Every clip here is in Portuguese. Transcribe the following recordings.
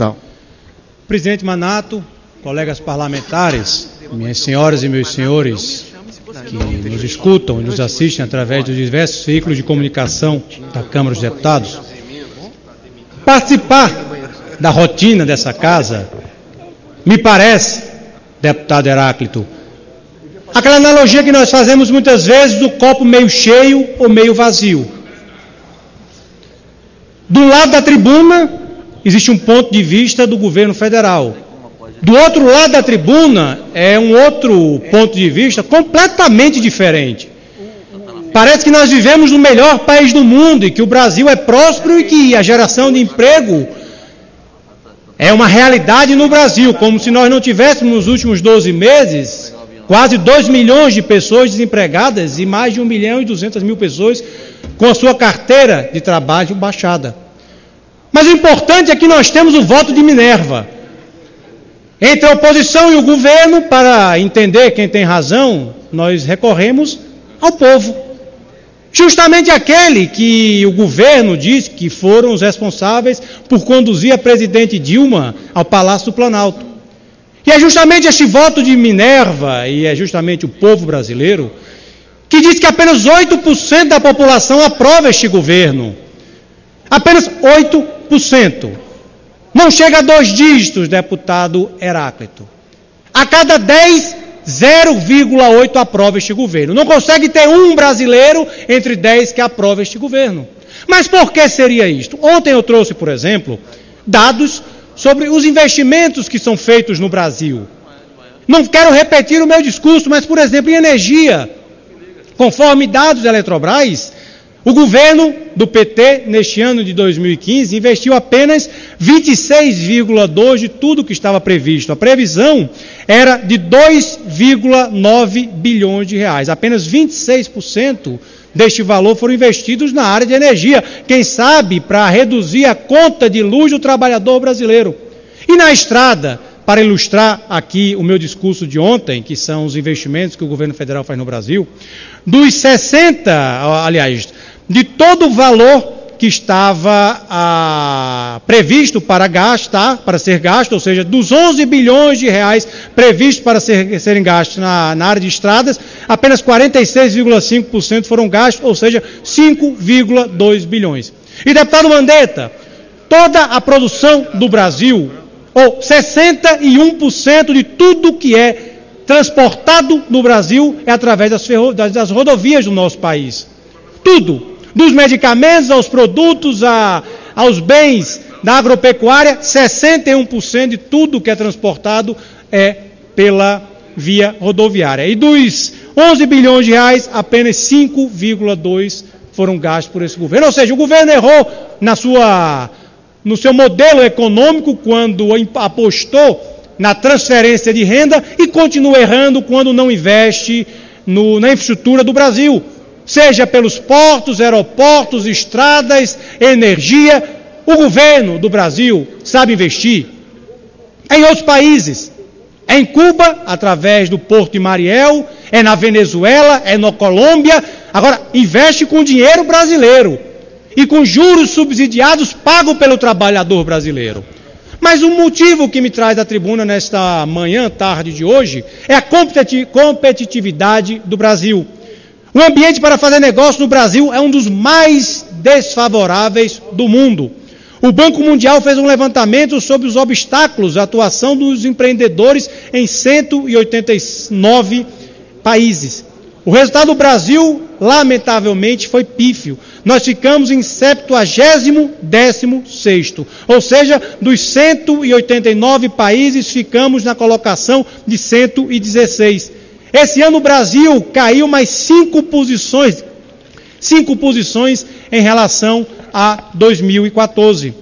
Não. Presidente Manato, colegas parlamentares, minhas senhoras e meus senhores que nos escutam e nos assistem através dos diversos veículos de comunicação da Câmara dos Deputados, participar da rotina dessa casa me parece, deputado Heráclito, aquela analogia que nós fazemos muitas vezes do copo meio cheio ou meio vazio. Do lado da tribuna existe um ponto de vista do governo federal. Do outro lado da tribuna é um outro ponto de vista completamente diferente. Parece que nós vivemos no melhor país do mundo e que o Brasil é próspero e que a geração de emprego é uma realidade no Brasil, como se nós não tivéssemos nos últimos 12 meses quase 2 milhões de pessoas desempregadas e mais de 1.200.000 pessoas com a sua carteira de trabalho baixada. Mas o importante é que nós temos o voto de Minerva. Entre a oposição e o governo, para entender quem tem razão, nós recorremos ao povo. Justamente aquele que o governo diz que foram os responsáveis por conduzir a presidente Dilma ao Palácio do Planalto. E é justamente esse voto de Minerva, e é justamente o povo brasileiro, que diz que apenas 8% da população aprova este governo. Apenas 8%. Não chega a 2 dígitos, deputado Heráclito. A cada 10, 0,8 aprova este governo. Não consegue ter um brasileiro entre 10 que aprova este governo. Mas por que seria isto? Ontem eu trouxe, por exemplo, dados sobre os investimentos que são feitos no Brasil. Não quero repetir o meu discurso, mas, por exemplo, em energia, conforme dados da Eletrobras, o governo do PT, neste ano de 2015, investiu apenas 26,2% de tudo que estava previsto. A previsão era de 2,9 bilhões de reais. Apenas 26% deste valor foram investidos na área de energia. Quem sabe para reduzir a conta de luz do trabalhador brasileiro. E na estrada, para ilustrar aqui o meu discurso de ontem, que são os investimentos que o governo federal faz no Brasil, dos 60, aliás, de todo o valor que estava previsto para gastar, para ser gasto, ou seja, dos 11 bilhões de reais previstos para serem gastos na área de estradas, apenas 46,5% foram gastos, ou seja, 5,2 bilhões. E, deputado Mandetta, toda a produção do Brasil, ou 61% de tudo que é transportado no Brasil é através das rodovias do nosso país. Tudo. Dos medicamentos aos produtos, aos bens da agropecuária, 61% de tudo que é transportado é pela via rodoviária. E dos 11 bilhões de reais, apenas 5,2 foram gastos por esse governo. Ou seja, o governo errou no seu modelo econômico quando apostou na transferência de renda e continua errando quando não investe na infraestrutura do Brasil. Seja pelos portos, aeroportos, estradas, energia, o governo do Brasil sabe investir. Em outros países, é em Cuba, através do Porto de Mariel, é na Venezuela, é na Colômbia, agora investe com dinheiro brasileiro e com juros subsidiados pagos pelo trabalhador brasileiro. Mas o motivo que me traz à tribuna nesta manhã, tarde de hoje, é a competitividade do Brasil. O ambiente para fazer negócio no Brasil é um dos mais desfavoráveis do mundo. O Banco Mundial fez um levantamento sobre os obstáculos à atuação dos empreendedores em 189 países. O resultado do Brasil, lamentavelmente, foi pífio. Nós ficamos em 70º16º, ou seja, dos 189 países, ficamos na colocação de 116. Esse ano o Brasil caiu mais 5 posições em relação a 2014.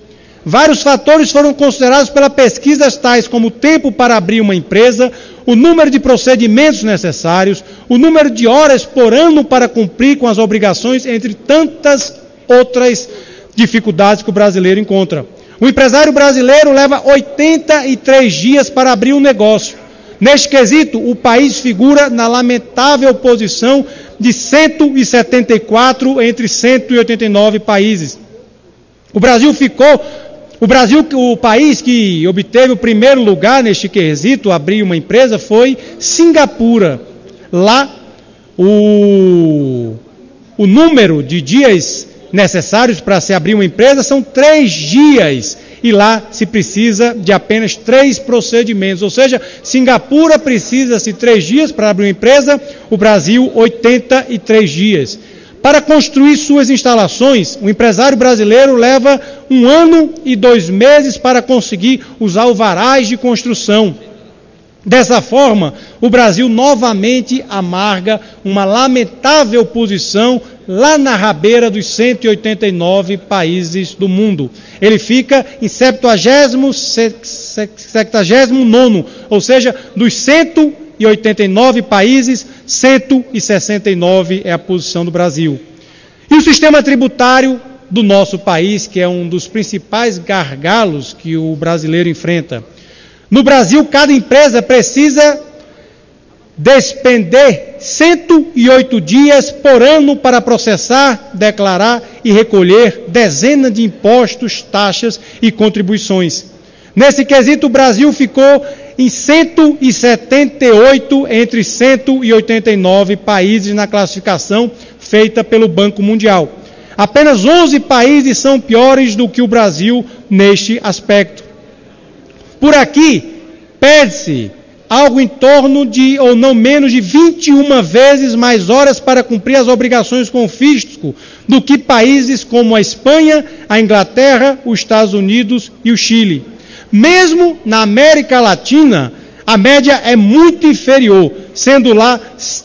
Vários fatores foram considerados pela pesquisa, tais como o tempo para abrir uma empresa, o número de procedimentos necessários, o número de horas por ano para cumprir com as obrigações, entre tantas outras dificuldades que o brasileiro encontra. O empresário brasileiro leva 83 dias para abrir um negócio. Neste quesito, o país figura na lamentável posição de 174 entre 189 países. O Brasil ficou O Brasil, o país que obteve o primeiro lugar neste quesito, abrir uma empresa, foi Singapura. Lá, o número de dias necessários para se abrir uma empresa são 3 dias. E lá se precisa de apenas 3 procedimentos. Ou seja, Singapura precisa-se 3 dias para abrir uma empresa, o Brasil 83 dias. Para construir suas instalações, o empresário brasileiro leva 1 ano e 2 meses para conseguir os alvarás de construção. Dessa forma, o Brasil novamente amarga uma lamentável posição lá na rabeira dos 189 países do mundo. Ele fica em 79º, ou seja, dos 189 países, 169 é a posição do Brasil. E o sistema tributário do nosso país, que é um dos principais gargalos que o brasileiro enfrenta. No Brasil, cada empresa precisa despender 108 dias por ano para processar, declarar e recolher dezenas de impostos, taxas e contribuições. Nesse quesito, o Brasil ficou em 178 entre 189 países na classificação feita pelo Banco Mundial. Apenas 11 países são piores do que o Brasil neste aspecto. Por aqui, pede-se algo em torno de, ou não menos de 21 vezes mais horas para cumprir as obrigações com o fisco do que países como a Espanha, a Inglaterra, os Estados Unidos e o Chile. Mesmo na América Latina, a média é muito inferior, sendo lá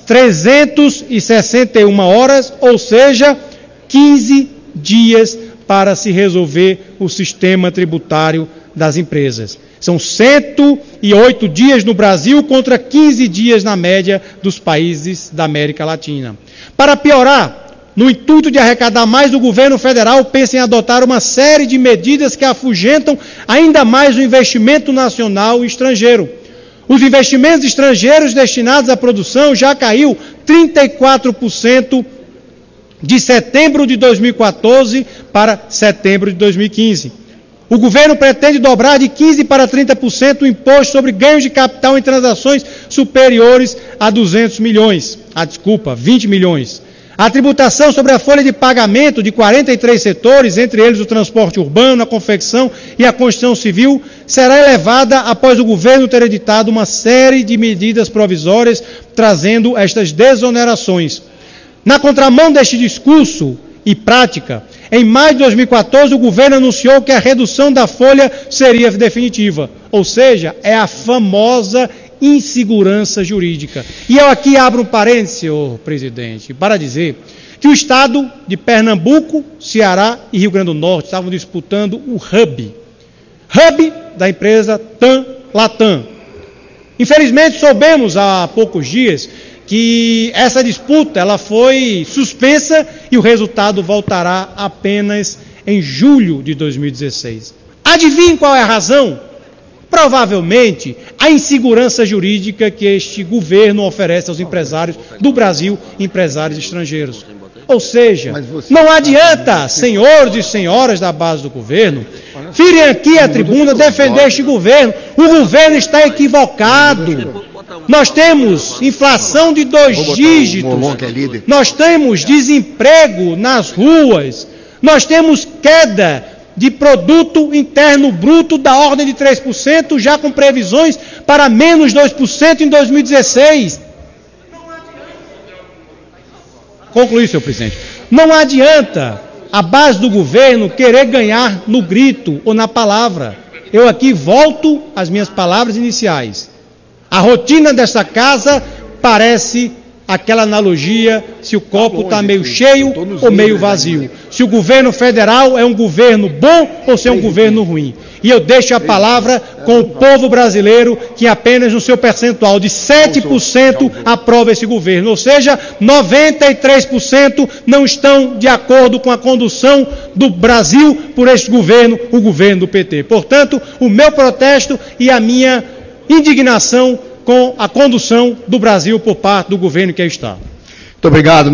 361 horas, ou seja, 15 dias para se resolver o sistema tributário das empresas. São 108 dias no Brasil contra 15 dias na média dos países da América Latina. Para piorar, no intuito de arrecadar mais, o governo federal pensa em adotar uma série de medidas que afugentam ainda mais o investimento nacional e estrangeiro. Os investimentos estrangeiros destinados à produção já caiu 34% de setembro de 2014 para setembro de 2015. O governo pretende dobrar de 15% para 30% o imposto sobre ganhos de capital em transações superiores a 20 milhões. A tributação sobre a folha de pagamento de 43 setores, entre eles o transporte urbano, a confecção e a construção civil, será elevada após o governo ter editado uma série de medidas provisórias trazendo estas desonerações. Na contramão deste discurso e prática, em maio de 2014, o governo anunciou que a redução da folha seria definitiva, ou seja, é a famosa insegurança jurídica. E eu aqui abro um parênteses, senhor presidente, para dizer que o estado de Pernambuco, Ceará e Rio Grande do Norte estavam disputando o hub da empresa TAM-Latam. Infelizmente, soubemos há poucos dias que essa disputa ela foi suspensa e o resultado voltará apenas em julho de 2016. Adivinhe qual é a razão? Provavelmente a insegurança jurídica que este governo oferece aos empresários do Brasil, empresários estrangeiros. Ou seja, não adianta, senhores e senhoras da base do governo, virem aqui à tribuna defender este governo. O governo está equivocado. Nós temos inflação de 2 dígitos, nós temos desemprego nas ruas, nós temos queda de produto interno bruto da ordem de 3%, já com previsões para menos 2% em 2016. Concluí, senhor presidente. Não adianta a base do governo querer ganhar no grito ou na palavra. Eu aqui volto às minhas palavras iniciais. A rotina dessa casa parece aquela analogia se o copo está meio cheio ou meio vazio. Se o governo federal é um governo bom ou se é um governo ruim. E eu deixo a palavra com o povo brasileiro que apenas no seu percentual de 7% aprova esse governo. Ou seja, 93% não estão de acordo com a condução do Brasil por este governo, o governo do PT. Portanto, o meu protesto e a minha indignação com a condução do Brasil por parte do governo que aí está. Muito obrigado.